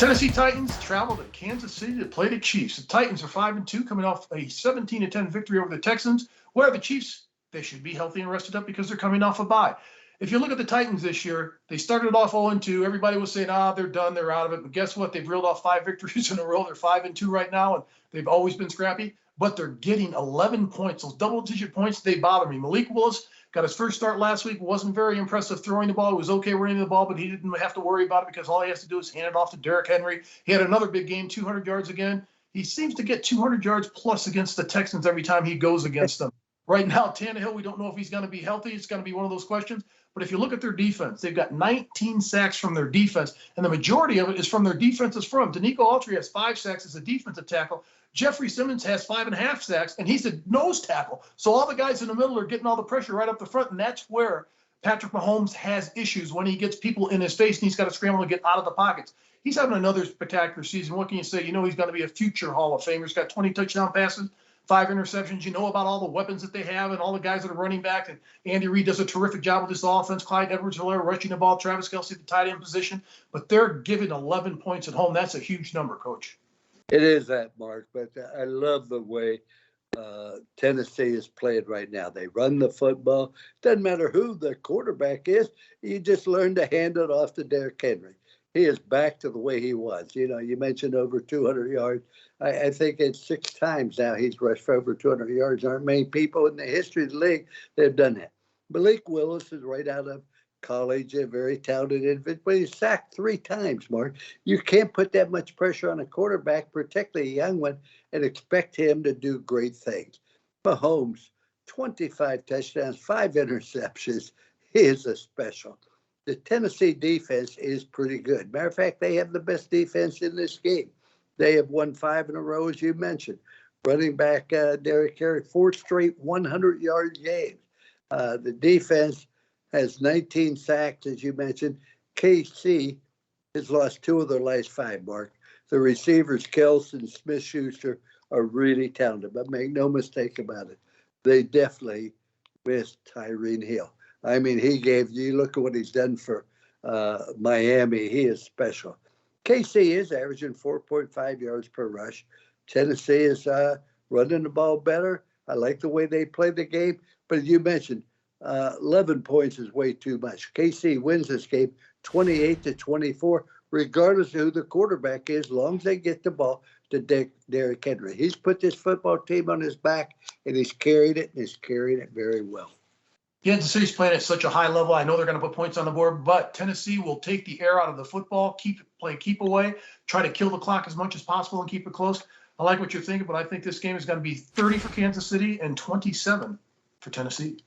Tennessee Titans travel to Kansas City to play the Chiefs. The Titans are 5-2, coming off a 17-10 victory over the Texans, where the Chiefs, they should be healthy and rested up because they're coming off a bye. If you look at the Titans this year, they started off 0-2. Everybody was saying, they're done, they're out of it. But guess what? They've reeled off 5 victories in a row. They're 5-2 right now, and they've always been scrappy. But they're getting 11 points. Those double-digit points, they bother me. Malik Willis got his first start last week. Wasn't very impressive throwing the ball. He was okay running the ball, but he didn't have to worry about it because all he has to do is hand it off to Derrick Henry. He had another big game, 200 yards again. He seems to get 200 yards plus against the Texans every time he goes against them. Right now, Tannehill, we don't know if he's going to be healthy. It's going to be one of those questions. But if you look at their defense, they've got 19 sacks from their defense, and the majority of it is from their defensive front. Danico Autry has 5 sacks as a defensive tackle. Jeffrey Simmons has 5.5 sacks, and he's a nose tackle. So all the guys in the middle are getting all the pressure right up the front, and that's where Patrick Mahomes has issues when he gets people in his face and he's got to scramble to get out of the pockets. He's having another spectacular season. What can you say? You know he's going to be a future Hall of Famer. He's got 20 touchdown passes, 5 interceptions. You know about all the weapons that they have and all the guys that are running back. And Andy Reid does a terrific job with this offense. Clyde Edwards-Helaire rushing the ball. Travis Kelce, the tight end position. But they're giving 11 points at home. That's a huge number, Coach. It is that, Mark, but I love the way Tennessee is played right now. They run the football. Doesn't matter who the quarterback is. You just learn to hand it off to Derrick Henry. He is back to the way he was. You know, you mentioned over 200 yards. I think it's 6 times now he's rushed for over 200 yards. There aren't many people in the history of the league that have done that. Malik Willis is right out of college, a very talented individual, but he's sacked 3 times, Mark. You can't put that much pressure on a quarterback, particularly a young one, and expect him to do great things. Mahomes, 25 touchdowns, 5 interceptions. He is a special. The Tennessee defense is pretty good. Matter of fact, they have the best defense in this game. They have won 5 in a row, as you mentioned. Running back Derrick Henry, 4 straight 100-yard games. The defense has 19 sacks, as you mentioned. KC has lost 2 of their last 5, Mark. The receivers, Kelce and Smith-Schuster, are really talented, but make no mistake about it. They definitely missed Tyreek Hill. I mean, you look at what he's done for Miami. He is special. KC is averaging 4.5 yards per rush. Tennessee is running the ball better. I like the way they play the game. But as you mentioned, 11 points is way too much. KC wins this game 28-24, regardless of who the quarterback is, as long as they get the ball to Derrick Henry. He's put this football team on his back, and he's carried it, and he's carried it very well. Kansas City's playing at such a high level. I know they're going to put points on the board, but Tennessee will take the air out of the football, keep away, try to kill the clock as much as possible and keep it close. I like what you're thinking, but I think this game is going to be 30 for Kansas City and 27 for Tennessee.